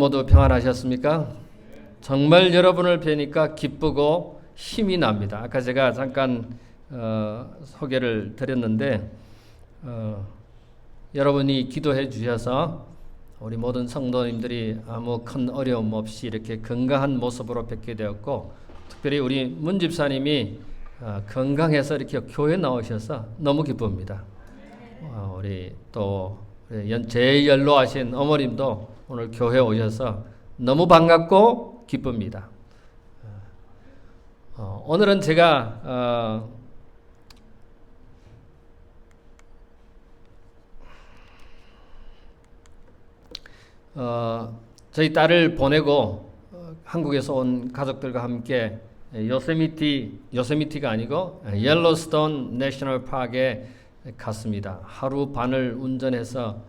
모두 평안하셨습니까? 정말 여러분을 뵈니까 기쁘고 힘이 납니다. 아까 제가 잠깐 소개를 드렸는데 여러분이 기도해 주셔서 우리 모든 성도님들이 아무 큰 어려움 없이 이렇게 건강한 모습으로 뵙게 되었고, 특별히 우리 문 집사님이 건강해서 이렇게 교회 나오셔서 너무 기쁩니다. 우리 또 제일 연로하신 어머님도 오늘 교회 오셔서 너무 기쁩니다. 오늘은 제가 저희 딸을 보내고 한국에서 온 가족들과 함께 요세미티가 아니고 옐로스톤 내셔널 파크에 갔습니다. 하루 반을 운전해서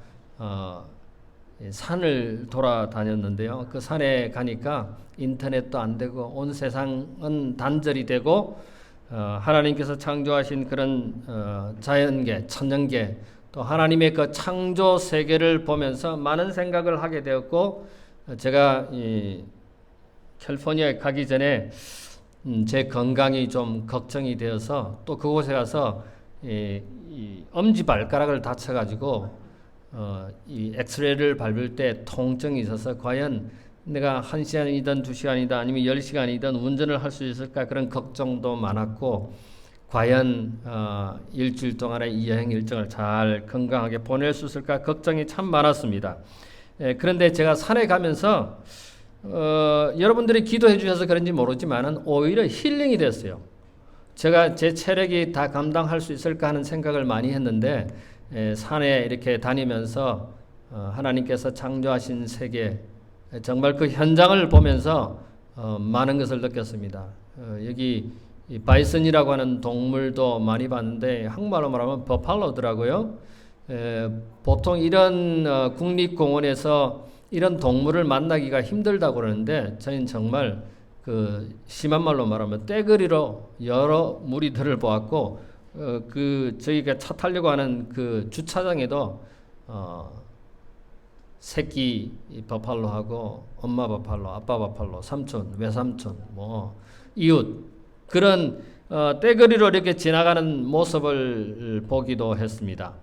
산을 돌아다녔는데요. 그 산에 가니까 인터넷도 안 되고 온 세상은 단절이 되고 하나님께서 창조하신 그런 자연계, 천연계, 또 하나님의 그 창조 세계를 보면서 많은 생각을 하게 되었고, 제가 캘리포니아에 가기 전에 제 건강이 좀 걱정이 되어서 또 그곳에 가서 이 엄지발가락을 다쳐가지고 이 엑스레이를 밟을 때 통증이 있어서 과연 내가 1시간이든 2시간이든 아니면 10시간이든 운전을 할 수 있을까, 그런 걱정도 많았고, 과연 일주일 동안의 이 여행 일정을 잘 건강하게 보낼 수 있을까 걱정이 참 많았습니다. 그런데 제가 산에 가면서 여러분들이 기도해 주셔서 그런지 모르지만 오히려 힐링이 됐어요. 제가 제 체력이 다 감당할 수 있을까 하는 생각을 많이 했는데 산에 이렇게 다니면서 하나님께서 창조하신 세계, 정말 그 현장을 보면서 많은 것을 느꼈습니다. 여기 이 바이슨이라고 하는 동물도 많이 봤는데 한국말로 말하면 버팔로더라고요. 보통 이런 국립공원에서 이런 동물을 만나기가 힘들다고 그러는데, 저희는 정말 그 심한 말로 말하면 떼거리로 여러 무리들을 보았고, 그 저희가 차 타려고 하는 그 주차장에도 새끼 버팔로하고 엄마 버팔로, 아빠 버팔로, 삼촌, 외삼촌, 뭐 이웃, 그런 떼거리로 이렇게 지나가는 모습을 보기도 했습니다.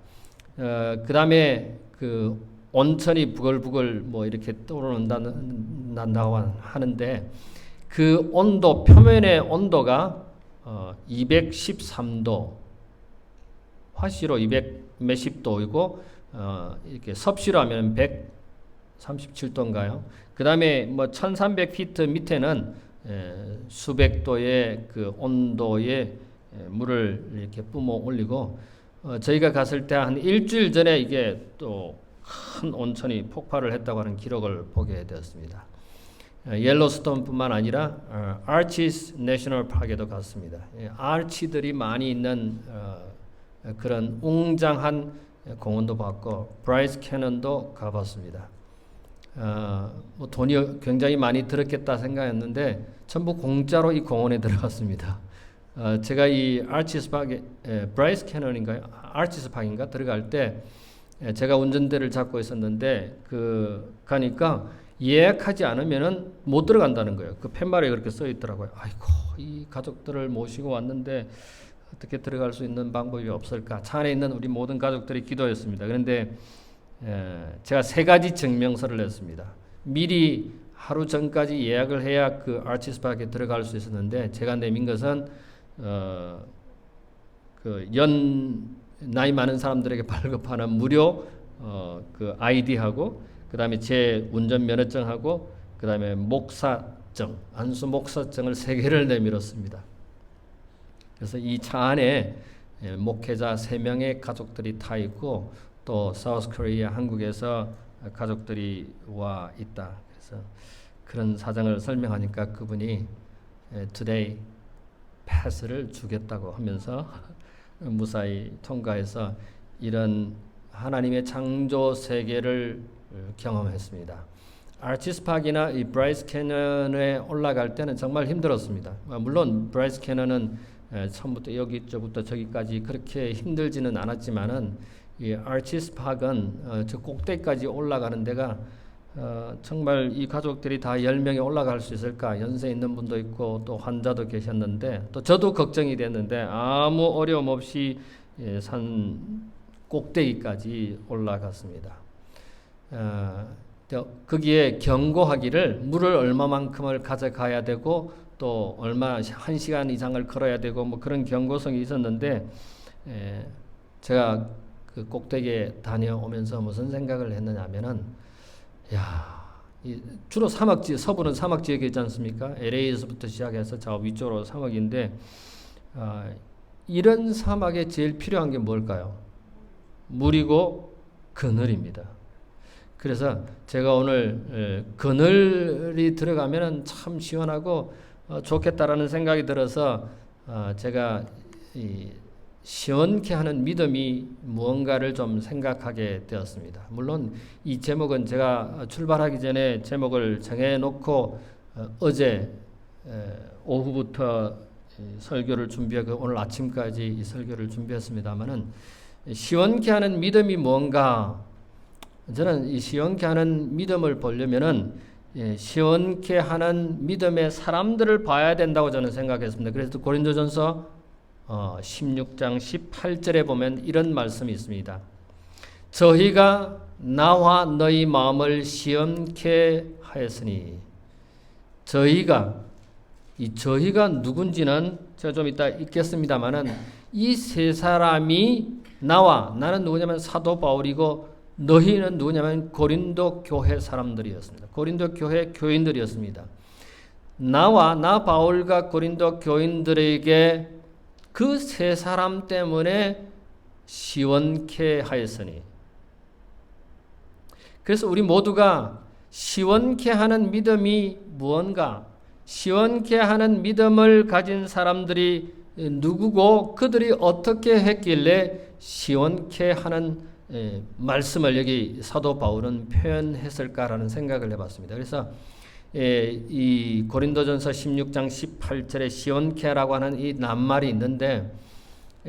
그 다음에 그 온천이 부글부글 뭐 이렇게 떠오른다고 하는데, 그 온도, 표면의 온도가 213도, 화씨로 200 몇십 도이고, 이렇게 섭씨로 하면 137도인가요? 그 다음에 뭐 1300피트 밑에는 수백 도의 그 온도의 물을 이렇게 뿜어 올리고, 저희가 갔을 때 한 일주일 전에 이게 또 큰 온천이 폭발을 했다고 하는 기록을 보게 되었습니다. 옐로스톤뿐만 아니라 아치스 내셔널 파크에도 갔습니다. 아치들이 많이 있는 그런 웅장한 공원도 봤고, 브라이스 캐넌도 가봤습니다. 뭐 돈이 굉장히 많이 들었겠다 생각했는데 전부 공짜로 이 공원에 들어갔습니다. 제가 이 아치스 파크, 브라이스 캐넌인가요? 아치스 파크인가 들어갈 때 제가 운전대를 잡고 있었는데 가니까 예약하지 않으면은 못 들어간다는 거예요. 그 팻말에 그렇게 써 있더라고요. 아이고, 이 가족들을 모시고 왔는데 어떻게 들어갈 수 있는 방법이 없을까? 차 안에 있는 우리 모든 가족들이 기도했습니다. 그런데 제가 3가지 증명서를 냈습니다. 미리 하루 전까지 예약을 해야 그 아치스 파크에 들어갈 수 있었는데, 제가 내민 것은 그 나이 많은 사람들에게 발급하는 무료 그 아이디하고, 그 다음에 제 운전 면허증하고, 그 다음에 목사증, 안수 목사증을 3개를 내밀었습니다. 그래서 이 차 안에 목회자 3명의 가족들이 타 있고, 또 사우스 코리아, 한국에서 가족들이 와 있다. 그래서 그런 사정을 설명하니까 그분이 today 패스를 주겠다고 하면서 무사히 통과해서 이런 하나님의 창조 세계를 경험했습니다. 아치스 파크나 이 브라이스 캐년에 올라갈 때는 정말 힘들었습니다. 물론 브라이스 캐년은 처음부터 여기부터 저기까지 그렇게 힘들지는 않았지만은 이 아치스 파크는 저 꼭대기까지 올라가는 데가 정말 이 가족들이 다 10명이 올라갈 수 있을까? 연세 있는 분도 있고 또 환자도 계셨는데 또 저도 걱정이 됐는데 아무 어려움 없이 산 꼭대기까지 올라갔습니다. 거기에 경고하기를 물을 얼마만큼을 가져가야 되고 또 얼마 1시간 이상을 걸어야 되고 뭐 그런 경고성이 있었는데 제가 그 꼭대기에 다녀오면서 무슨 생각을 했느냐면은 주로 사막지, 서부는 사막 지역이 있지 않습니까? LA에서부터 시작해서 저 위쪽으로 사막인데 이런 사막에 제일 필요한 게 뭘까요? 물이고 그늘입니다. 그래서 제가 오늘 그늘이 들어가면 참 시원하고 좋겠다라는 생각이 들어서 제가 시원케 하는 믿음이 무언가를 좀 생각하게 되었습니다. 물론 이 제목은 제가 출발하기 전에 제목을 정해놓고 어제 오후부터 설교를 준비하고 오늘 아침까지 이 설교를 준비했습니다마는 시원케 하는 믿음이 뭔가 저는 이 시원케 하는 믿음을 보려면은 시원케 하는 믿음의 사람들을 봐야 된다고 저는 생각했습니다. 그래서 고린도전서 16장 18절에 보면 이런 말씀이 있습니다. 저희가 나와 너희 마음을 시원케 하였으니 저희가 누군지는 제가 좀 이따 읽겠습니다만은 이 세 사람이 나는 누구냐면 사도 바울이고 너희는 누구냐면 고린도 교회 사람들이었습니다. 고린도 교회 교인들이었습니다. 나 바울과 고린도 교인들에게 그 세 사람 때문에 시원케 하였으니 그래서 우리 모두가 시원케 하는 믿음이 무언가 시원케 하는 믿음을 가진 사람들이 누구고 그들이 어떻게 했길래 시원케 하는 말씀을 여기 사도 바울은 표현했을까라는 생각을 해봤습니다. 그래서 이 고린도전서 16장 18절에 시원케라고 하는 이 낱말이 있는데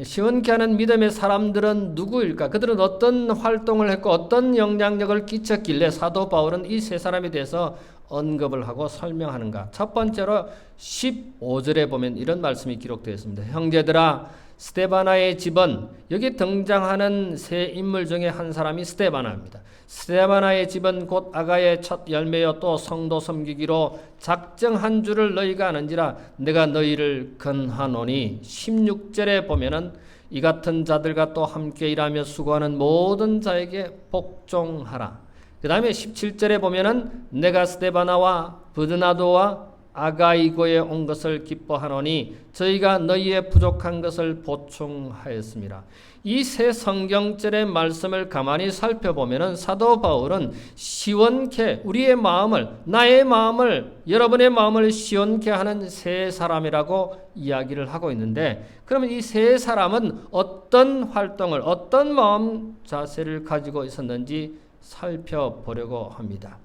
시원케 하는 믿음의 사람들은 누구일까? 그들은 어떤 활동을 했고 어떤 영향력을 끼쳤길래 사도 바울은 이 세 사람에 대해서 언급을 하고 설명하는가? 첫 번째로 15절에 보면 이런 말씀이 기록되어 있습니다. 형제들아 스데바나의 집은 여기 등장하는 세 인물 중에 한 사람이 스데바나입니다. 스데바나의 집은 곧 아가의 첫 열매여 또 성도 섬기기로 작정한 줄을 너희가 아는지라 내가 너희를 권하노니 16절에 보면은 이 같은 자들과 또 함께 일하며 수고하는 모든 자에게 복종하라. 그 다음에 17절에 보면은 내가 스데바나와 브드나도와 아가이고에 온 것을 기뻐하노니 저희가 너희의 부족한 것을 보충하였습니다. 이 세 성경절의 말씀을 가만히 살펴보면은 사도 바울은 시원케 우리의 마음을 나의 마음을 여러분의 마음을 시원케 하는 세 사람이라고 이야기를 하고 있는데 그러면 이 세 사람은 어떤 활동을 어떤 마음 자세를 가지고 있었는지 살펴보려고 합니다.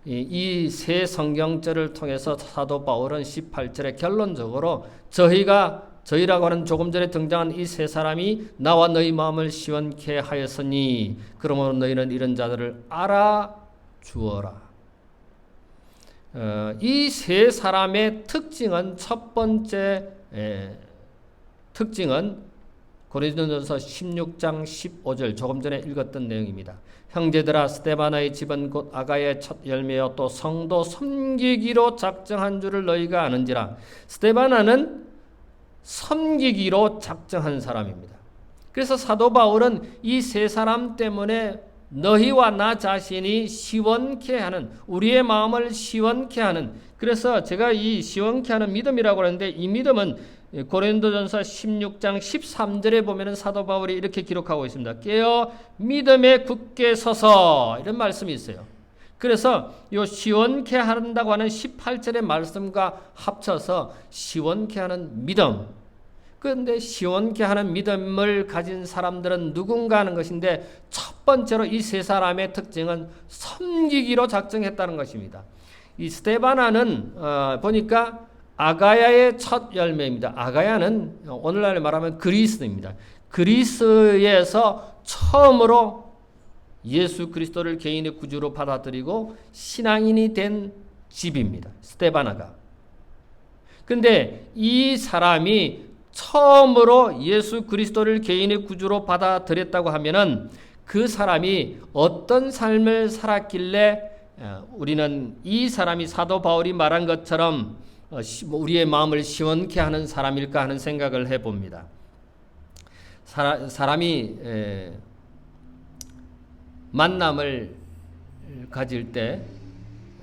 이 세 성경절을 통해서 사도 바울은 18절에 결론적으로 저희라고 하는 조금 전에 등장한 이 세 사람이 나와 너희 마음을 시원케 하였으니 그러므로 너희는 이런 자들을 알아주어라. 이 세 사람의 특징은 첫 번째 특징은 고린도전서 16장 15절 조금 전에 읽었던 내용입니다. 형제들아 스데바나의 집은 곧 아가의 첫 열매여 또 성도 섬기기로 작정한 줄을 너희가 아는지라. 스데바나는 섬기기로 작정한 사람입니다. 그래서 사도 바울은 이 세 사람 때문에 너희와 나 자신이 시원케 하는 우리의 마음을 시원케 하는 그래서 제가 이 시원케 하는 믿음이라고 하는데 이 믿음은 고린도전서 16장 13절에 보면 사도 바울이 이렇게 기록하고 있습니다. 깨어 믿음에 굳게 서서 이런 말씀이 있어요. 그래서 이 시원케 한다고 하는 18절의 말씀과 합쳐서 시원케 하는 믿음. 그런데 시원케 하는 믿음을 가진 사람들은 누군가 하는 것인데 첫 번째로 이 세 사람의 특징은 섬기기로 작정했다는 것입니다. 이 스데바나는 보니까 아가야의 첫 열매입니다. 아가야는 오늘날 말하면 그리스입니다. 그리스에서 처음으로 예수 그리스도를 개인의 구주로 받아들이고 신앙인이 된 집입니다. 스데바나가. 근데 이 사람이 처음으로 예수 그리스도를 개인의 구주로 받아들였다고 하면은 그 사람이 어떤 삶을 살았길래 우리는 이 사람이 사도 바울이 말한 것처럼 우리의 마음을 시원케 하는 사람일까 하는 생각을 해봅니다. 사람이 만남을 가질 때,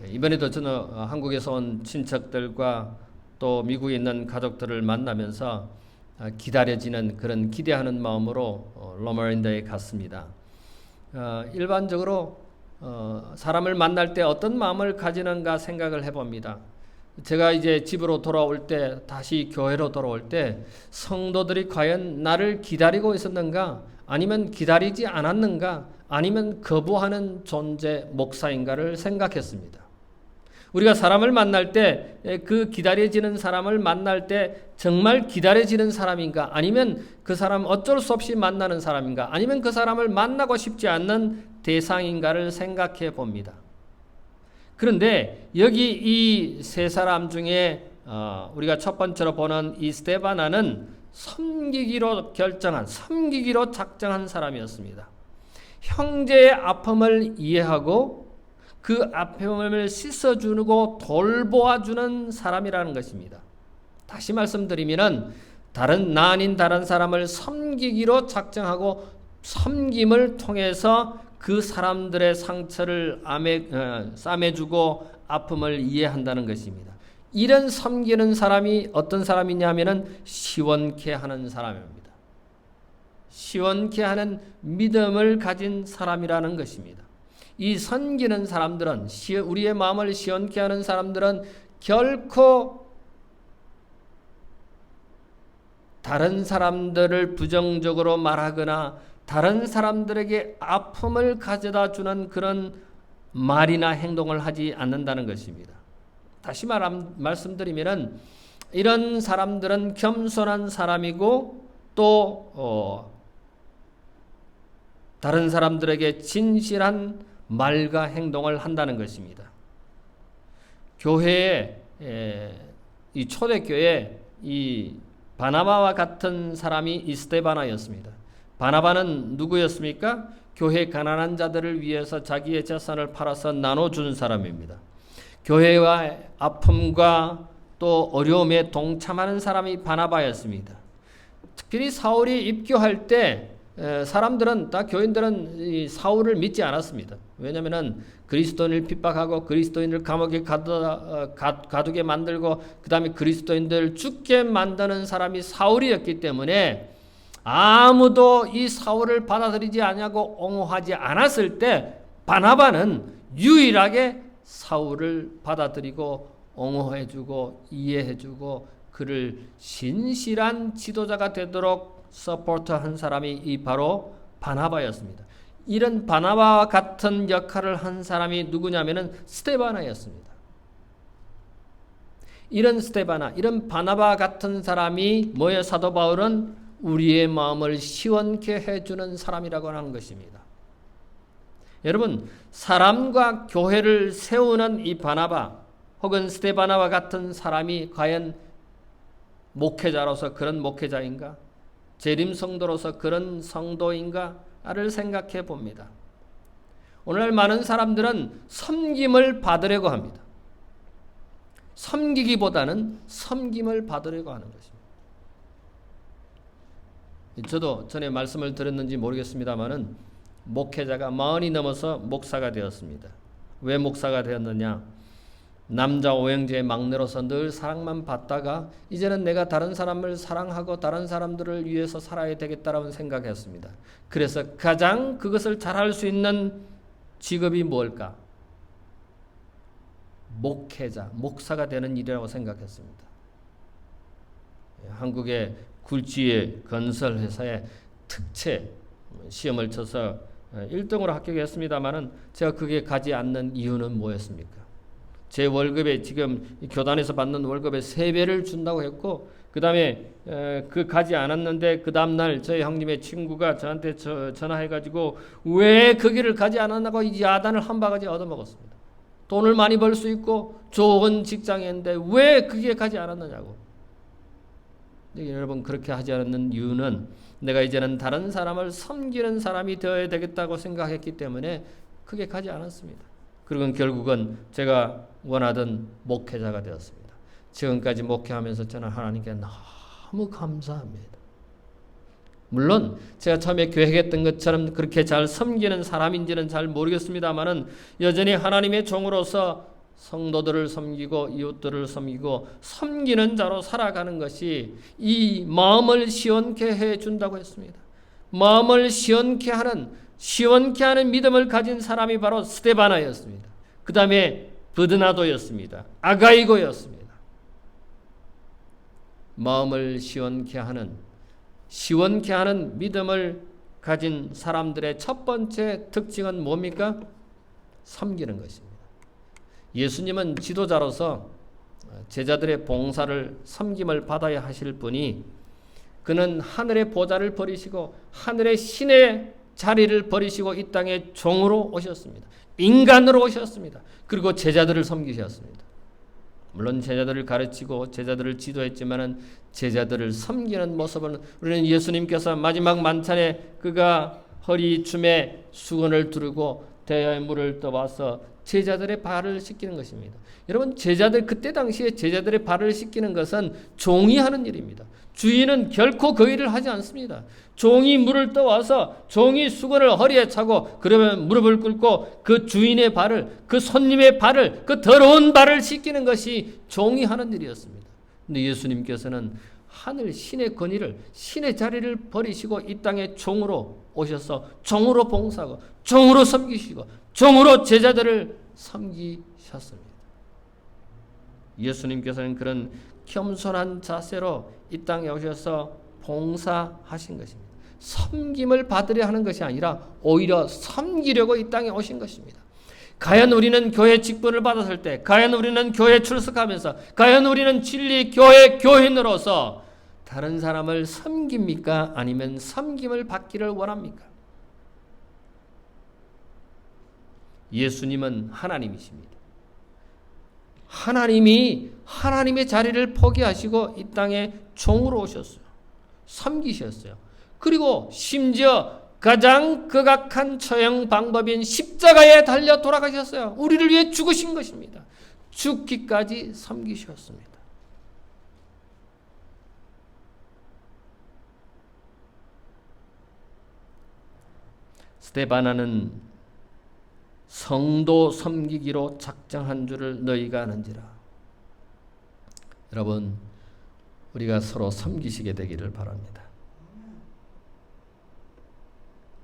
이번에도 저는 한국에서 온 친척들과 또 미국에 있는 가족들을 만나면서 기다려지는 그런 기대하는 마음으로 로마린더에 갔습니다. 일반적으로 사람을 만날 때 어떤 마음을 가지는가 생각을 해봅니다. 제가 이제 집으로 돌아올 때, 다시 교회로 돌아올 때 성도들이 과연 나를 기다리고 있었는가, 아니면 기다리지 않았는가, 아니면 거부하는 존재 목사인가를 생각했습니다. 우리가 사람을 만날 때, 그 기다려지는 사람을 만날 때 정말 기다려지는 사람인가, 아니면 그 사람 어쩔 수 없이 만나는 사람인가, 아니면 그 사람을 만나고 싶지 않는 대상인가를 생각해 봅니다. 그런데 여기 이 세 사람 중에 우리가 첫 번째로 보는 이 스데바나는 섬기기로 작정한 사람이었습니다. 형제의 아픔을 이해하고 그 아픔을 씻어주고 돌보아주는 사람이라는 것입니다. 다시 말씀드리면 나 아닌 다른 사람을 섬기기로 작정하고 섬김을 통해서 그 사람들의 상처를 싸매주고 아픔을 이해한다는 것입니다. 이런 섬기는 사람이 어떤 사람이냐 하면은 시원케 하는 사람입니다. 시원케 하는 믿음을 가진 사람이라는 것입니다. 이 섬기는 사람들은, 우리의 마음을 시원케 하는 사람들은 결코 다른 사람들을 부정적으로 말하거나 다른 사람들에게 아픔을 가져다 주는 그런 말이나 행동을 하지 않는다는 것입니다. 다시 말씀드리면 이런 사람들은 겸손한 사람이고 또 다른 사람들에게 진실한 말과 행동을 한다는 것입니다. 교회에, 이 초대교회에 이 바나바와 같은 사람이 이 스데바나였습니다. 바나바는 누구였습니까? 교회 가난한 자들을 위해서 자기의 재산을 팔아서 나눠준 사람입니다. 교회와 아픔과 또 어려움에 동참하는 사람이 바나바였습니다. 특별히 사울이 입교할 때 사람들은, 교인들은 이 사울을 믿지 않았습니다. 왜냐하면 그리스도인을 핍박하고 그리스도인을 감옥에 가두게 만들고 그 다음에 그리스도인들 죽게 만드는 사람이 사울이었기 때문에 아무도 이 사울을 받아들이지 않냐고 옹호하지 않았을 때 바나바는 유일하게 사울을 받아들이고 옹호해주고 이해해주고 그를 신실한 지도자가 되도록 서포트한 사람이 바로 바나바였습니다. 이런 바나바와 같은 역할을 한 사람이 누구냐면은 스데바나였습니다. 이런 스데바나, 이런 바나바 같은 사람이 뭐예요? 사도 바울은 우리의 마음을 시원케 해주는 사람이라고 하는 것입니다. 여러분, 사람과 교회를 세우는 이 바나바 혹은 스데바나와 같은 사람이 과연 목회자로서 그런 목회자인가? 재림 성도로서 그런 성도인가를 생각해 봅니다. 오늘날 많은 사람들은 섬김을 받으려고 합니다. 섬기기보다는 섬김을 받으려고 하는 것입니다. 저도 전에 말씀을 드렸는지 모르겠습니다만은 목회자가 40이 넘어서 목사가 되었습니다. 왜 목사가 되었느냐? 남자 오형제의 막내로서 늘 사랑만 받다가 이제는 내가 다른 사람을 사랑하고 다른 사람들을 위해서 살아야 되겠다라고 생각했습니다. 그래서 가장 그것을 잘할 수 있는 직업이 뭘까? 목회자, 목사가 되는 일이라고 생각했습니다. 한국의 굴지의 건설회사의 특채 시험을 쳐서 1등으로 합격했습니다마는 제가 그게 가지 않는 이유는 뭐였습니까? 제 월급에 지금 교단에서 받는 월급의 3배를 준다고 했고, 그 다음에 그 가지 않았는데 그 다음날 저희 형님의 친구가 저한테 전화해가지고 왜 그 길을 가지 않았나고 이 야단을 한 바가지 얻어먹었습니다. 돈을 많이 벌 수 있고 좋은 직장에 있는데 왜 그 길에 가지 않았느냐고. 여러분, 그렇게 하지 않는 이유는 내가 이제는 다른 사람을 섬기는 사람이 되어야 되겠다고 생각했기 때문에 그게 가지 않았습니다. 그리고 결국은 제가 원하던 목회자가 되었습니다. 지금까지 목회하면서 저는 하나님께 너무 감사합니다. 물론 제가 처음에 계획했던 것처럼 그렇게 잘 섬기는 사람인지는 잘 모르겠습니다만은 여전히 하나님의 종으로서 성도들을 섬기고 이웃들을 섬기고 섬기는 자로 살아가는 것이 이 마음을 시원케 해준다고 했습니다. 마음을 시원케 하는 믿음을 가진 사람이 바로 스데바나였습니다. 그 다음에 브드나도였습니다. 아가이고였습니다. 마음을 시원케 하는 믿음을 가진 사람들의 첫 번째 특징은 뭡니까? 섬기는 것입니다. 예수님은 지도자로서 제자들의 봉사를 섬김을 받아야 하실 분이, 그는 하늘의 보좌를 버리시고 하늘의 신의 자리를 버리시고 이 땅에 종으로 오셨습니다. 인간으로 오셨습니다. 그리고 제자들을 섬기셨습니다. 물론 제자들을 가르치고 제자들을 지도했지만은 제자들을 섬기는 모습은 우리는 예수님께서 마지막 만찬에 그가 허리춤에 수건을 두르고 대야의 물을 떠와서 제자들의 발을 씻기는 것입니다. 여러분, 그때 당시에 제자들의 발을 씻기는 것은 종이 하는 일입니다. 주인은 결코 그 일을 하지 않습니다. 종이 물을 떠와서 종이 수건을 허리에 차고 그러면 무릎을 꿇고 그 주인의 발을, 그 손님의 발을, 그 더러운 발을 씻기는 것이 종이 하는 일이었습니다. 근데 예수님께서는 하늘 신의 권위를, 신의 자리를 버리시고 이 땅에 종으로 오셔서 종으로 봉사하고 종으로 섬기시고 종으로 제자들을 섬기셨습니다. 예수님께서는 그런 겸손한 자세로 이 땅에 오셔서 봉사하신 것입니다. 섬김을 받으려 하는 것이 아니라 오히려 섬기려고 이 땅에 오신 것입니다. 과연 우리는 교회 직분을 받았을 때, 과연 우리는 교회 출석하면서, 과연 우리는 진리 교회 교인으로서 다른 사람을 섬깁니까? 아니면 섬김을 받기를 원합니까? 예수님은 하나님이십니다. 하나님이 하나님의 자리를 포기하시고 이 땅에 종으로 오셨어요. 섬기셨어요. 그리고 심지어 가장 극악한 처형 방법인 십자가에 달려 돌아가셨어요. 우리를 위해 죽으신 것입니다. 죽기까지 섬기셨습니다. 스데바나는 성도 섬기기로 작정한 줄을 너희가 아는지라. 여러분, 우리가 서로 섬기시게 되기를 바랍니다.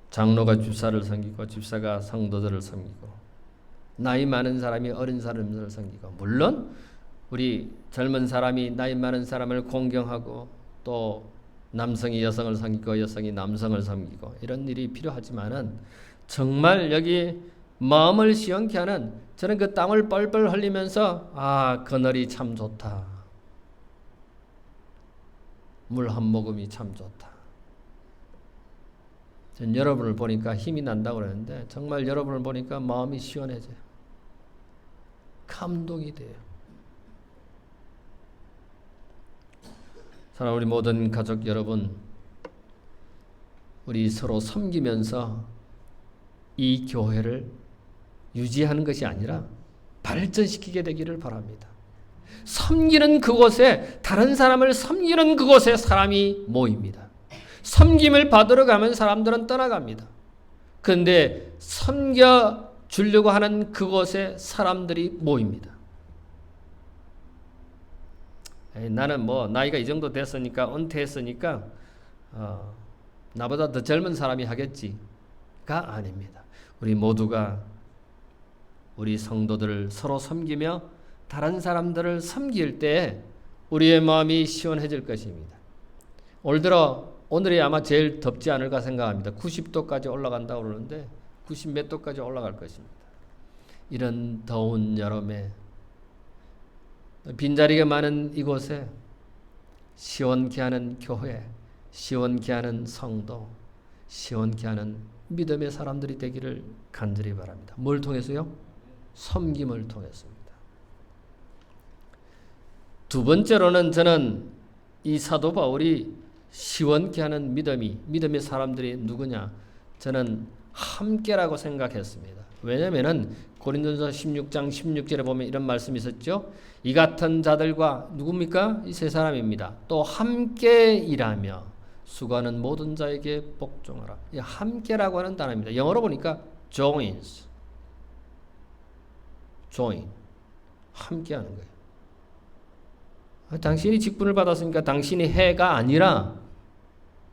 장로가 집사를 섬기고 집사가 성도들을 섬기고 나이 많은 사람이 어린 사람들을 섬기고, 물론 우리 젊은 사람이 나이 많은 사람을 공경하고 또 남성이 여성을 섬기고 여성이 남성을 섬기고 이런 일이 필요하지만은 정말 여기 마음을 시원케 하는, 저는 그 땀을 뻘뻘 흘리면서 그늘이 참 좋다. 물 한 모금이 참 좋다. 전 여러분을 보니까 힘이 난다고 그러는데 정말 여러분을 보니까 마음이 시원해져요. 감동이 돼요. 사랑하는 우리 모든 가족 여러분, 우리 서로 섬기면서 이 교회를 유지하는 것이 아니라 발전시키게 되기를 바랍니다. 섬기는 그곳에, 다른 사람을 섬기는 그곳에 사람이 모입니다. 섬김을 받으러 가면 사람들은 떠나갑니다. 그런데 섬겨 주려고 하는 그곳에 사람들이 모입니다. 나는 나이가 이 정도 됐으니까, 은퇴했으니까 나보다 더 젊은 사람이 하겠지가 아닙니다. 우리 모두가 우리 성도들을 서로 섬기며 다른 사람들을 섬길 때 우리의 마음이 시원해질 것입니다. 오늘이 아마 제일 덥지 않을까 생각합니다. 90도까지 올라간다고 그러는데 90몇 도까지 올라갈 것입니다. 이런 더운 여름에 빈자리가 많은 이곳에 시원케 하는 교회, 시원케 하는 성도, 시원케 하는 믿음의 사람들이 되기를 간절히 바랍니다. 뭘 통해서요? 섬김을 통해서입니다. 두 번째로는 저는 이 사도 바울이 시원케 하는 믿음의 사람들이 누구냐? 저는 함께라고 생각했습니다. 왜냐하면 고린도전서 16장 16절에 보면 이런 말씀이 있었죠. 이 같은 자들과 누굽니까? 이 세 사람입니다. 또 함께 일하며 수고하는 모든 자에게 복종하라. 이 함께라고 하는 단어입니다. 영어로 보니까 joins, join, 함께하는 거예요. 당신이 직분을 받았으니까 당신이 해가 아니라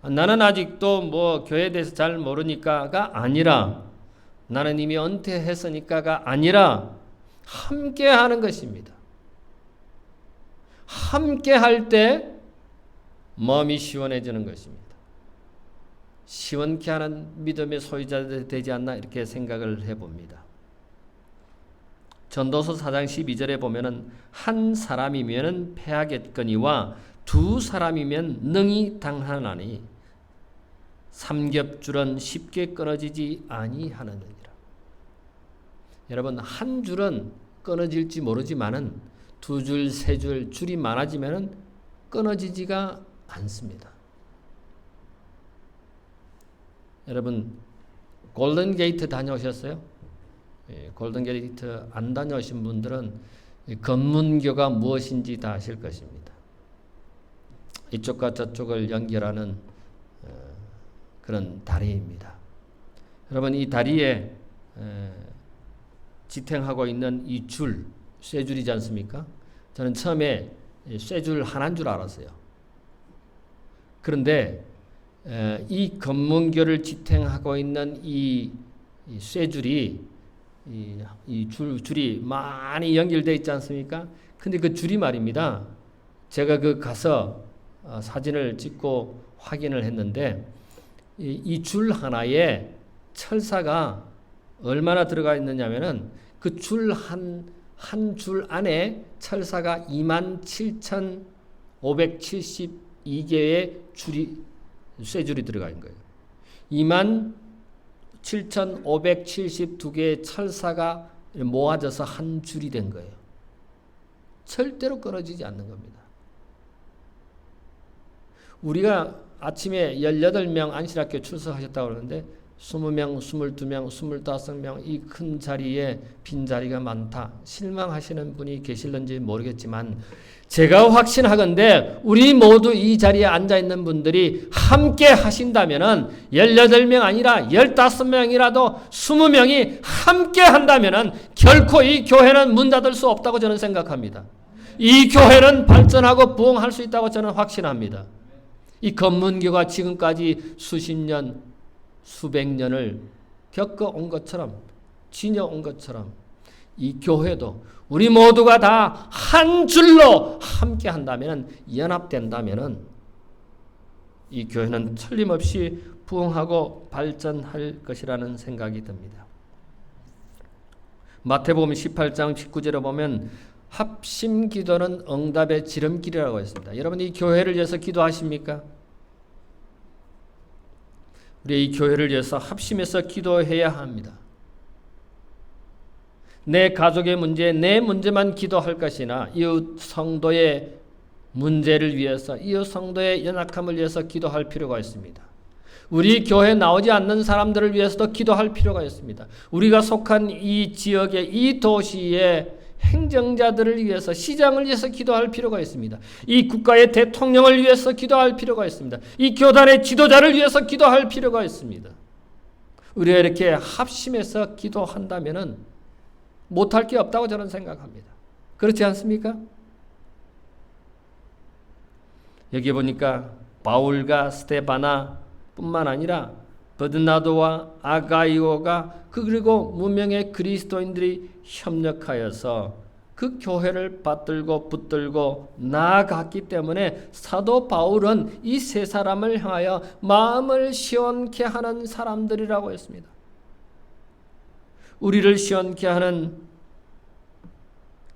나는 아직도 뭐 교회에 대해서 잘 모르니까가 아니라 나는 이미 은퇴했으니까가 아니라 함께 하는 것입니다. 함께 할 때 마음이 시원해지는 것입니다. 시원케 하는 믿음의 소유자들이 되지 않나 이렇게 생각을 해봅니다. 전도서 4장 12절에 보면은 한 사람이면은 패하겠거니와 두 사람이면 능히 당하나니 삼겹줄은 쉽게 끊어지지 아니하느니라. 여러분, 한 줄은 끊어질지 모르지만은 두 줄, 세 줄, 줄이 많아지면은 끊어지지가 않습니다. 여러분, 골든 게이트 다녀오셨어요? 골든 게이트 안 다녀오신 분들은 검문교가 무엇인지 다 아실 것입니다. 이쪽과 저쪽을 연결하는 그런 다리입니다. 여러분, 이 다리에 지탱하고 있는 이 줄, 쇠줄이지 않습니까? 저는 처음에 쇠줄 하나인 줄 알았어요. 그런데 이 검문교를 지탱하고 있는 이 쇠줄이 줄이 많이 연결되어 있지 않습니까? 근데 그 줄이 말입니다. 제가 가서 사진을 찍고 확인을 했는데 이 줄 하나에 철사가 얼마나 들어가 있느냐면은 그 줄 한 줄 안에 철사가 27,572개의 쇠줄이 들어가 있는 거예요. 27,572개의 철사가 모아져서 한 줄이 된 거예요. 절대로 끊어지지 않는 겁니다. 우리가 아침에 18명 안실학교 출석하셨다고 그러는데 20명, 22명, 25명 이 큰 자리에 빈자리가 많다. 실망하시는 분이 계실는지 모르겠지만 제가 확신하건대 우리 모두 이 자리에 앉아있는 분들이 함께 하신다면 18명 아니라 15명이라도 20명이 함께 한다면 결코 이 교회는 문 닫을 수 없다고 저는 생각합니다. 이 교회는 발전하고 부흥할 수 있다고 저는 확신합니다. 이 검문교가 지금까지 수십 년, 수백 년을 겪어온 것처럼 지녀온 것처럼 이 교회도 우리 모두가 다 한 줄로 함께 한다면 연합된다면 이 교회는 틀림없이 부흥하고 발전할 것이라는 생각이 듭니다. 마태복음 18장 19절에 보면 합심 기도는 응답의 지름길이라고 했습니다. 여러분, 이 교회를 위해서 기도하십니까? 우리 이 교회를 위해서 합심해서 기도해야 합니다. 내 가족의 문제, 내 문제만 기도할 것이나 이웃 성도의 문제를 위해서, 이웃 성도의 연약함을 위해서 기도할 필요가 있습니다. 우리 교회에 나오지 않는 사람들을 위해서도 기도할 필요가 있습니다. 우리가 속한 이 지역의 이 도시의 행정자들을 위해서, 시장을 위해서 기도할 필요가 있습니다. 이 국가의 대통령을 위해서 기도할 필요가 있습니다. 이 교단의 지도자를 위해서 기도할 필요가 있습니다. 우리가 이렇게 합심해서 기도한다면 못할 게 없다고 저는 생각합니다. 그렇지 않습니까? 여기 보니까 바울과 스데바나 뿐만 아니라 버드나도와 아가이오가 그리고 무명의 그리스도인들이 협력하여서 그 교회를 받들고 붙들고 나아갔기 때문에 사도 바울은 이 세 사람을 향하여 마음을 시원케 하는 사람들이라고 했습니다. 우리를 시원케 하는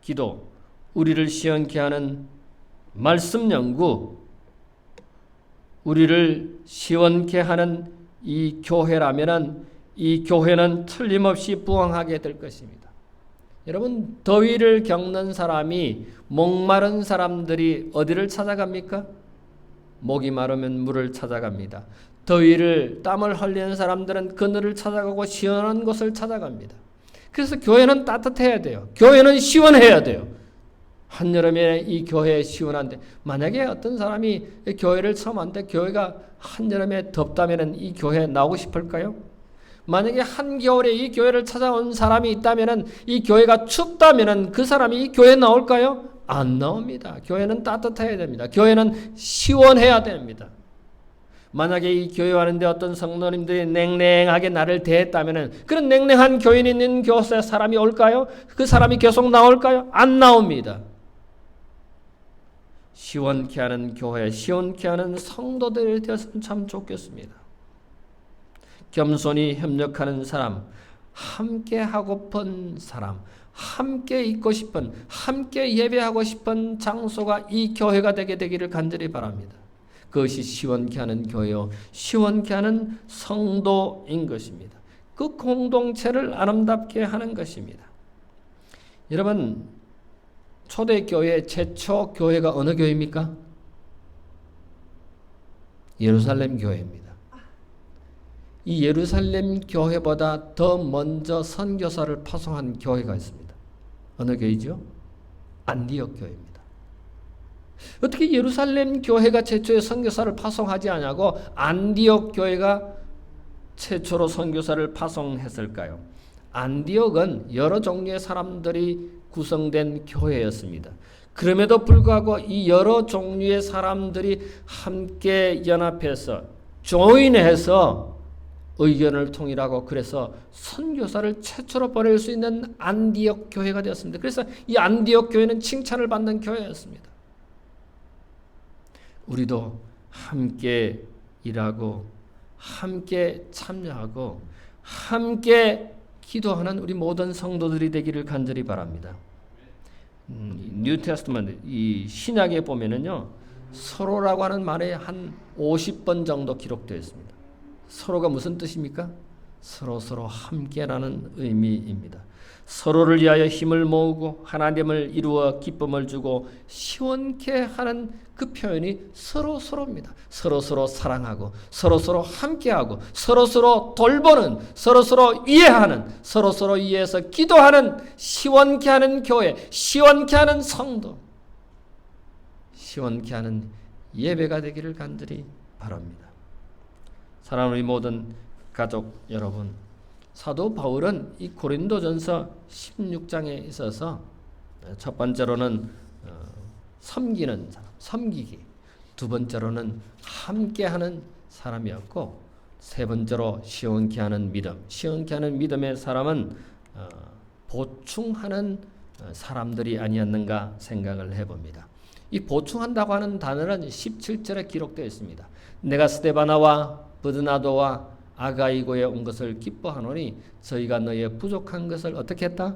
기도, 우리를 시원케 하는 말씀 연구, 우리를 시원케 하는 이 교회라면은 이 교회는 틀림없이 부흥하게 될 것입니다. 여러분, 더위를 겪는 사람이, 목마른 사람들이 어디를 찾아갑니까? 목이 마르면 물을 찾아갑니다. 더위를, 땀을 흘리는 사람들은 그늘을 찾아가고 시원한 곳을 찾아갑니다. 그래서 교회는 따뜻해야 돼요. 교회는 시원해야 돼요. 한여름에 이 교회에 시원한데, 만약에 어떤 사람이 교회를 처음 왔는데 교회가 한여름에 덥다면 이 교회에 나오고 싶을까요? 만약에 한겨울에 이 교회를 찾아온 사람이 있다면, 이 교회가 춥다면 그 사람이 이 교회에 나올까요? 안 나옵니다. 교회는 따뜻해야 됩니다. 교회는 시원해야 됩니다. 만약에 이 교회 왔는데 어떤 성도님들이 냉랭하게 나를 대했다면 그런 냉랭한 교인 있는 교회에 사람이 올까요? 그 사람이 계속 나올까요? 안 나옵니다. 시원케 하는 교회, 시원케 하는 성도들이 되었으면 참 좋겠습니다. 겸손히 협력하는 사람, 함께 하고픈 사람, 함께 있고 싶은, 함께 예배하고 싶은 장소가 이 교회가 되게 되기를 간절히 바랍니다. 그것이 시원케 하는 교회요, 시원케 하는 성도인 것입니다. 그 공동체를 아름답게 하는 것입니다. 여러분, 초대교회 최초 교회가 어느 교회입니까? 예루살렘 교회입니다. 이 예루살렘 교회보다 더 먼저 선교사를 파송한 교회가 있습니다. 어느 교회죠? 안디옥 교회입니다. 어떻게 예루살렘 교회가 최초의 선교사를 파송하지 않냐고 안디옥 교회가 최초로 선교사를 파송했을까요? 안디옥은 여러 종류의 사람들이 구성된 교회였습니다. 그럼에도 불구하고 이 여러 종류의 사람들이 함께 연합해서 조인해서 의견을 통일하고 그래서 선교사를 최초로 보낼 수 있는 안디옥 교회가 되었습니다. 그래서 이 안디옥 교회는 칭찬을 받는 교회였습니다. 우리도 함께 일하고 함께 참여하고 함께 기도하는 우리 모든 성도들이 되기를 간절히 바랍니다. 뉴 테스트먼트 이 신약에 보면은요, 서로라고 하는 말에 한 50번 정도 기록되어 있습니다. 서로가 무슨 뜻입니까? 서로 함께라는 의미입니다. 서로를 위하여 힘을 모으고 하나님을 이루어 기쁨을 주고 시원케 하는 그 표현이 서로입니다. 서로 사랑하고 서로 함께하고 서로 돌보는, 서로 이해하는, 서로 이해해서 기도하는 시원케 하는 교회, 시원케 하는 성도, 시원케 하는 예배가 되기를 간절히 바랍니다. 사랑하는 우리 모든 가족 여러분, 사도 바울은 이 고린도전서 16장에 있어서 첫 번째로는 섬기는 사람, 섬기기, 두 번째로는 함께하는 사람이었고, 세 번째로 시원케 하는 믿음, 시원케 하는 믿음의 사람은 보충하는 사람들이 아니었는가 생각을 해봅니다. 이 보충한다고 하는 단어는 17절에 기록되어 있습니다. 내가 스데바나와 브드나도와 아가이고에 온 것을 기뻐하노니 저희가 너희의 부족한 것을 어떻게 했다?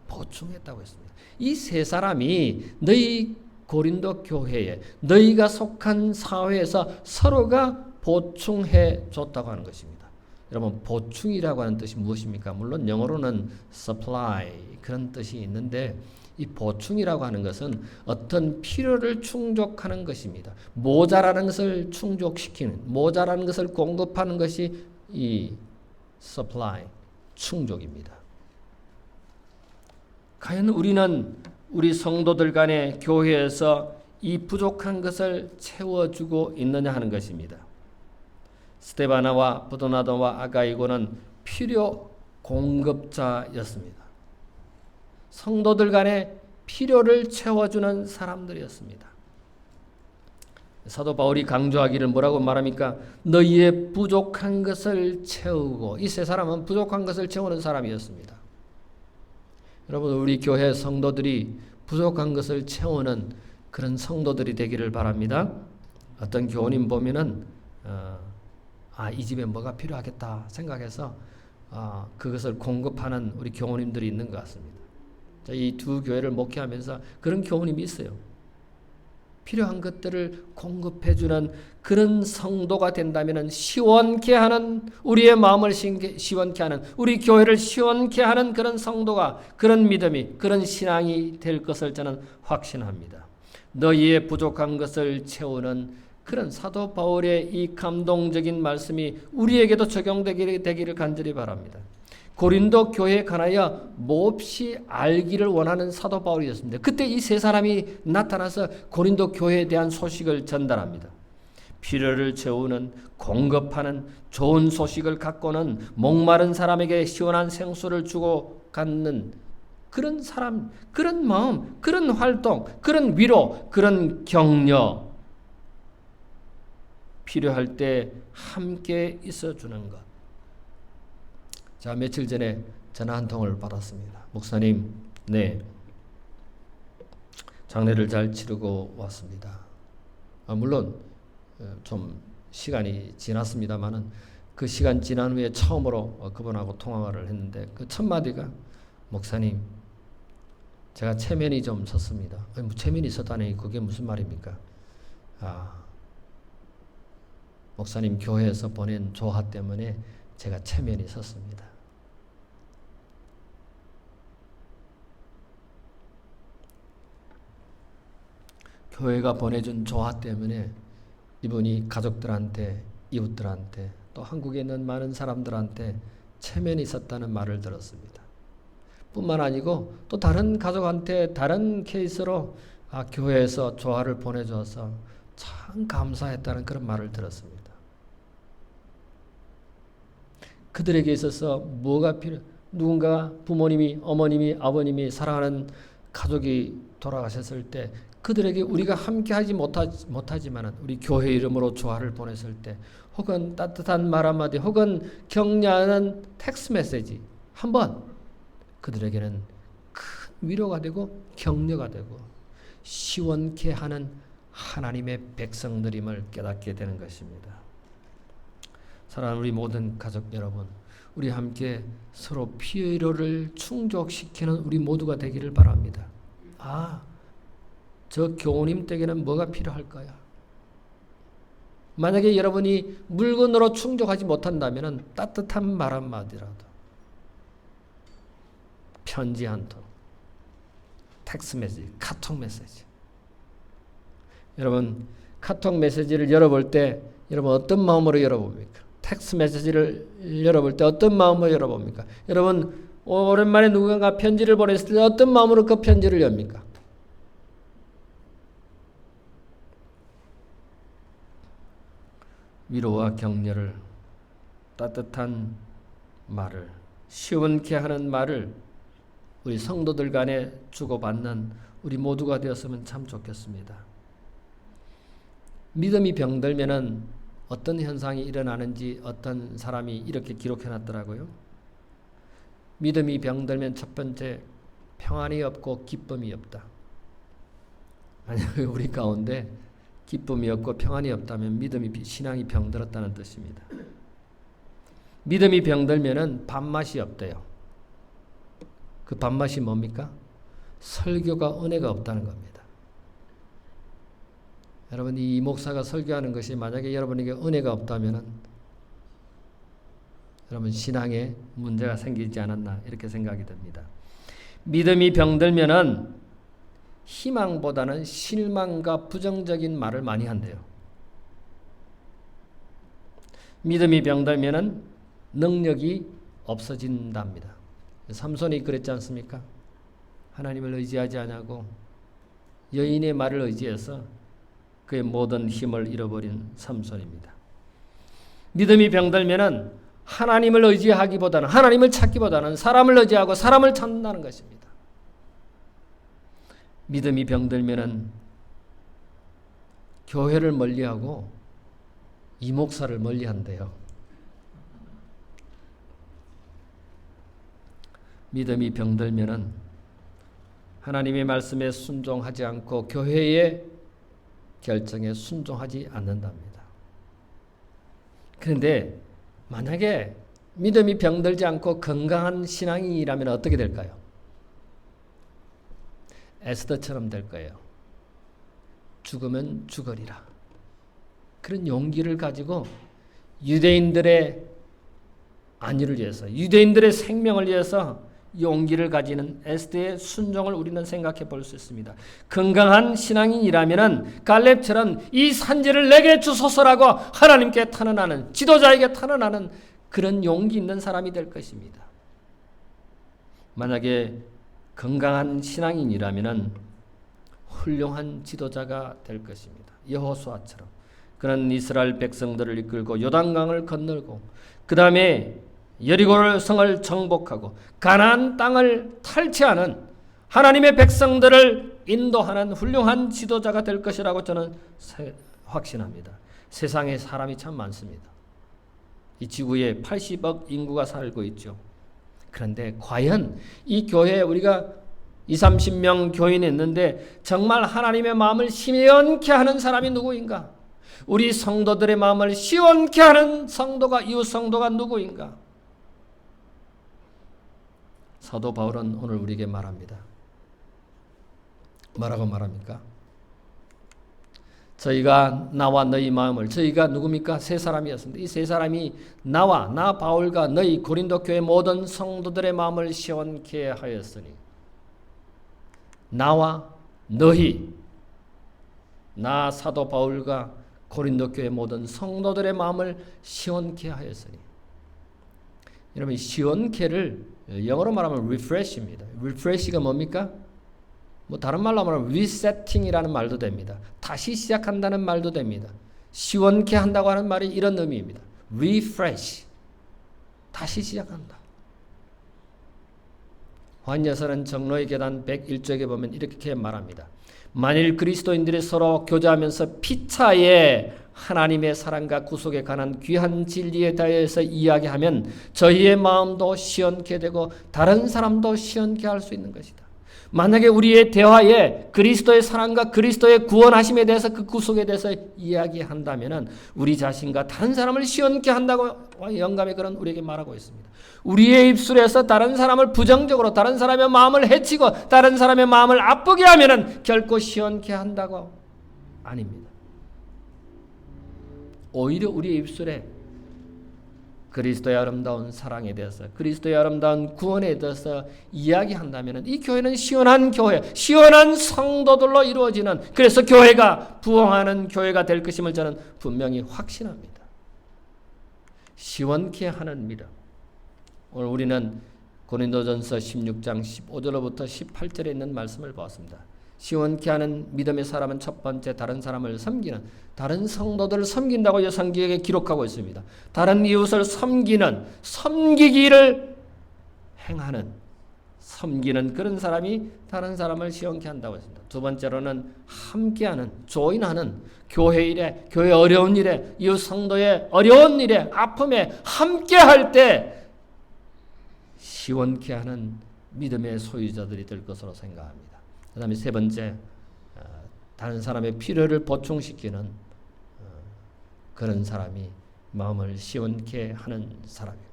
보충했다고 했습니다. 이 세 사람이 너희 고린도 교회에, 너희가 속한 사회에서 서로가 보충해 줬다고 하는 것입니다. 여러분, 보충이라고 하는 뜻이 무엇입니까? 물론 영어로는 supply 그런 뜻이 있는데, 이 보충이라고 하는 것은 어떤 필요를 충족하는 것입니다. 모자라는 것을 충족시키는, 모자라는 것을 공급하는 것이 이 supply, 충족입니다. 과연 우리는 우리 성도들 간의 교회에서 이 부족한 것을 채워주고 있느냐 하는 것입니다. 스데바나와 브도나도와 아가이고는 필요 공급자였습니다. 성도들 간의 필요를 채워주는 사람들이었습니다. 사도 바울이 강조하기를 뭐라고 말합니까? 너희의 부족한 것을 채우고, 이 세 사람은 부족한 것을 채우는 사람이었습니다. 여러분, 우리 교회 성도들이 부족한 것을 채우는 그런 성도들이 되기를 바랍니다. 어떤 교우님 보면은 이 집에 뭐가 필요하겠다 생각해서 그것을 공급하는 우리 교우님들이 있는 것 같습니다. 이 두 교회를 목회하면서 그런 교훈이 있어요. 필요한 것들을 공급해주는 그런 성도가 된다면 시원케 하는, 우리의 마음을 시원케 하는, 우리 교회를 시원케 하는 그런 성도가, 그런 믿음이, 그런 신앙이 될 것을 저는 확신합니다. 너희의 부족한 것을 채우는 그런 사도 바울의 이 감동적인 말씀이 우리에게도 적용되기를 간절히 바랍니다. 고린도 교회에 관하여 몹시 알기를 원하는 사도 바울이었습니다. 그때 이 세 사람이 나타나서 고린도 교회에 대한 소식을 전달합니다. 필요를 채우는, 공급하는, 좋은 소식을 갖고는 목마른 사람에게 시원한 생수를 주고 갖는 그런 사람, 그런 마음, 그런 활동, 그런 위로, 그런 격려, 필요할 때 함께 있어주는 것. 자, 며칠 전에 전화 한 통을 받았습니다. 목사님, 네, 장례를 잘 치르고 왔습니다. 물론 좀 시간이 지났습니다만은 그 시간 지난 후에 처음으로 그분하고 통화를 했는데 그 첫 마디가, 목사님, 제가 체면이 좀 섰습니다. 뭐 체면이 섰다니 그게 무슨 말입니까? 목사님 교회에서 보낸 조화 때문에 제가 체면이 섰습니다. 교회가 보내준 조화 때문에 이분이 가족들한테, 이웃들한테, 또 한국에 있는 많은 사람들한테 체면이 섰다는 말을 들었습니다. 뿐만 아니고 또 다른 가족한테 다른 케이스로 교회에서 조화를 보내줘서 참 감사했다는 그런 말을 들었습니다. 그들에게 있어서 뭐가 누군가 부모님이, 어머님이, 아버님이, 사랑하는 가족이 돌아가셨을 때 그들에게 우리가 함께하지 못하지만 우리 교회 이름으로 조화를 보냈을 때, 혹은 따뜻한 말 한마디, 혹은 격려하는 텍스트 메시지 한번, 그들에게는 큰 위로가 되고 격려가 되고 시원케 하는 하나님의 백성들임을 깨닫게 되는 것입니다. 사랑하는 우리 모든 가족 여러분, 우리 함께 서로 필요를 충족시키는 우리 모두가 되기를 바랍니다. 저 교우님 댁에는 뭐가 필요할까요? 만약에 여러분이 물건으로 충족하지 못한다면 따뜻한 말 한마디라도, 편지 한 통, 텍스트 메시지, 카톡 메시지. 여러분, 카톡 메시지를 열어볼 때 여러분 어떤 마음으로 열어봅니까? 텍스트 메시지를 열어볼 때 어떤 마음으로 열어봅니까? 여러분, 오랜만에 누군가 편지를 보냈을 때 어떤 마음으로 그 편지를 엽니까? 위로와 격려를, 따뜻한 말을, 시원케 하는 말을 우리 성도들 간에 주고받는 우리 모두가 되었으면 참 좋겠습니다. 믿음이 병들면은 어떤 현상이 일어나는지 어떤 사람이 이렇게 기록해 놨더라고요. 믿음이 병들면 첫 번째, 평안이 없고 기쁨이 없다. 만약에 우리 가운데 기쁨이 없고 평안이 없다면 신앙이 병들었다는 뜻입니다. 믿음이 병들면은 밥맛이 없대요. 그 밥맛이 뭡니까? 설교가 은혜가 없다는 겁니다. 여러분, 이 목사가 설교하는 것이 만약에 여러분에게 은혜가 없다면은 여러분 신앙에 문제가 생기지 않았나 이렇게 생각이 듭니다. 믿음이 병들면은 희망보다는 실망과 부정적인 말을 많이 한대요. 믿음이 병들면은 능력이 없어진답니다. 삼손이 그랬지 않습니까? 하나님을 의지하지 않고 여인의 말을 의지해서 그의 모든 힘을 잃어버린 삼손입니다. 믿음이 병들면은 하나님을 의지하기보다는, 하나님을 찾기보다는 사람을 의지하고 사람을 찾는다는 것입니다. 믿음이 병들면은 교회를 멀리하고 이 목사를 멀리한대요. 믿음이 병들면은 하나님의 말씀에 순종하지 않고 교회의 결정에 순종하지 않는답니다. 그런데 만약에 믿음이 병들지 않고 건강한 신앙이라면 어떻게 될까요? 에스더처럼 될 거예요. 죽으면 죽으리라. 그런 용기를 가지고 유대인들의 안위를 위해서, 유대인들의 생명을 위해서 용기를 가지는 에스더의 순종을 우리는 생각해 볼 수 있습니다. 건강한 신앙인이라면 갈렙처럼 이 산지를 내게 주소서라고 하나님께 탄원하는, 지도자에게 탄원하는 그런 용기 있는 사람이 될 것입니다. 만약에 건강한 신앙인이라면 훌륭한 지도자가 될 것입니다. 여호수아처럼 그는 이스라엘 백성들을 이끌고 요단강을 건너고 그 다음에 여리고 성을 정복하고 가나안 땅을 탈취하는 하나님의 백성들을 인도하는 훌륭한 지도자가 될 것이라고 저는 확신합니다. 세상에 사람이 참 많습니다. 이 지구에 80억 인구가 살고 있죠. 그런데 과연 이 교회에 우리가 20-30명 교인이 있는데 정말 하나님의 마음을 시원케 하는 사람이 누구인가? 우리 성도들의 마음을 시원케 하는 성도가, 이웃 성도가 누구인가? 사도 바울은 오늘 우리에게 말합니다. 뭐라고 말합니까? 저희가 나와 너희 마음을, 저희가 누굽니까? 세 사람이었습니다. 이 세 사람이 나 바울과 너희 고린도 교회 모든 성도들의 마음을 시원케 하였으니, 나와 너희, 나 사도 바울과 고린도 교회 모든 성도들의 마음을 시원케 하였으니. 여러분, 시원케를 영어로 말하면 refresh입니다. refresh가 뭡니까? 뭐 다른 말로 말하면 resetting이라는 말도 됩니다. 다시 시작한다는 말도 됩니다. 시원케 한다고 하는 말이 이런 의미입니다. refresh, 다시 시작한다. 환예서는 정로의 계단 101쪽에 보면 이렇게 말합니다. 만일 그리스도인들이 서로 교제하면서 피차에 하나님의 사랑과 구속에 관한 귀한 진리에 대해서 이야기하면 저희의 마음도 시원케 되고 다른 사람도 시원케 할 수 있는 것이다. 만약에 우리의 대화에 그리스도의 사랑과 그리스도의 구원하심에 대해서, 그 구속에 대해서 이야기한다면 우리 자신과 다른 사람을 시원케 한다고 영감의 글은 우리에게 말하고 있습니다. 우리의 입술에서 다른 사람을 부정적으로, 다른 사람의 마음을 해치고 다른 사람의 마음을 아프게 하면 결코 시원케 한다고 아닙니다. 오히려 우리의 입술에 그리스도의 아름다운 사랑에 대해서, 그리스도의 아름다운 구원에 대해서 이야기한다면 이 교회는 시원한 교회, 시원한 성도들로 이루어지는, 그래서 교회가 부흥하는 교회가 될 것임을 저는 분명히 확신합니다. 시원케 하는 믿음. 오늘 우리는 고린도전서 16장 15절로부터 18절에 있는 말씀을 보았습니다. 시원케 하는 믿음의 사람은 첫 번째, 다른 사람을 섬기는, 다른 성도들을 섬긴다고 성경에 기록하고 있습니다. 다른 이웃을 섬기는, 섬기기를 행하는, 섬기는 그런 사람이 다른 사람을 시원케 한다고 했습니다. 두 번째로는 함께하는, 조인하는, 교회 일에, 교회 어려운 일에, 이웃 성도의 어려운 일에, 아픔에 함께할 때 시원케 하는 믿음의 소유자들이 될 것으로 생각합니다. 그 다음에 세 번째, 다른 사람의 필요를 보충시키는 그런 사람이 마음을 시원케 하는 사람입니다.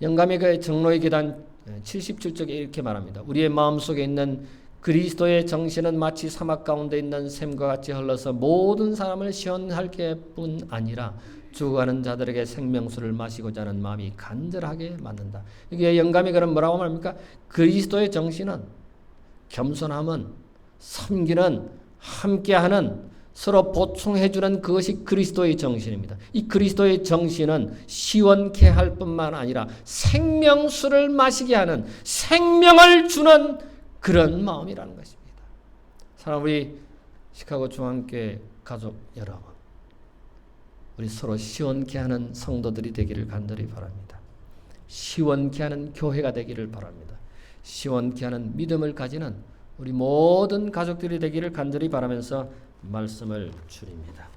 영감의 그 정로의 계단 77쪽에 이렇게 말합니다. 우리의 마음속에 있는 그리스도의 정신은 마치 사막 가운데 있는 샘과 같이 흘러서 모든 사람을 시원하게 뿐 아니라 죽어가는 자들에게 생명수를 마시고자 하는 마음이 간절하게 만든다. 이게 영감의 글은 뭐라고 말합니까? 그리스도의 정신은, 겸손함은, 섬기는, 함께하는, 서로 보충해주는 그것이 그리스도의 정신입니다. 이 그리스도의 정신은 시원케 할 뿐만 아니라 생명수를 마시게 하는, 생명을 주는 그런 마음이라는 것입니다. 사랑하는 우리 시카고 중앙교회 가족 여러분, 우리 서로 시원케 하는 성도들이 되기를 간절히 바랍니다. 시원케 하는 교회가 되기를 바랍니다. 시원케 하는 믿음을 가지는 우리 모든 가족들이 되기를 간절히 바라면서 말씀을 줄입니다.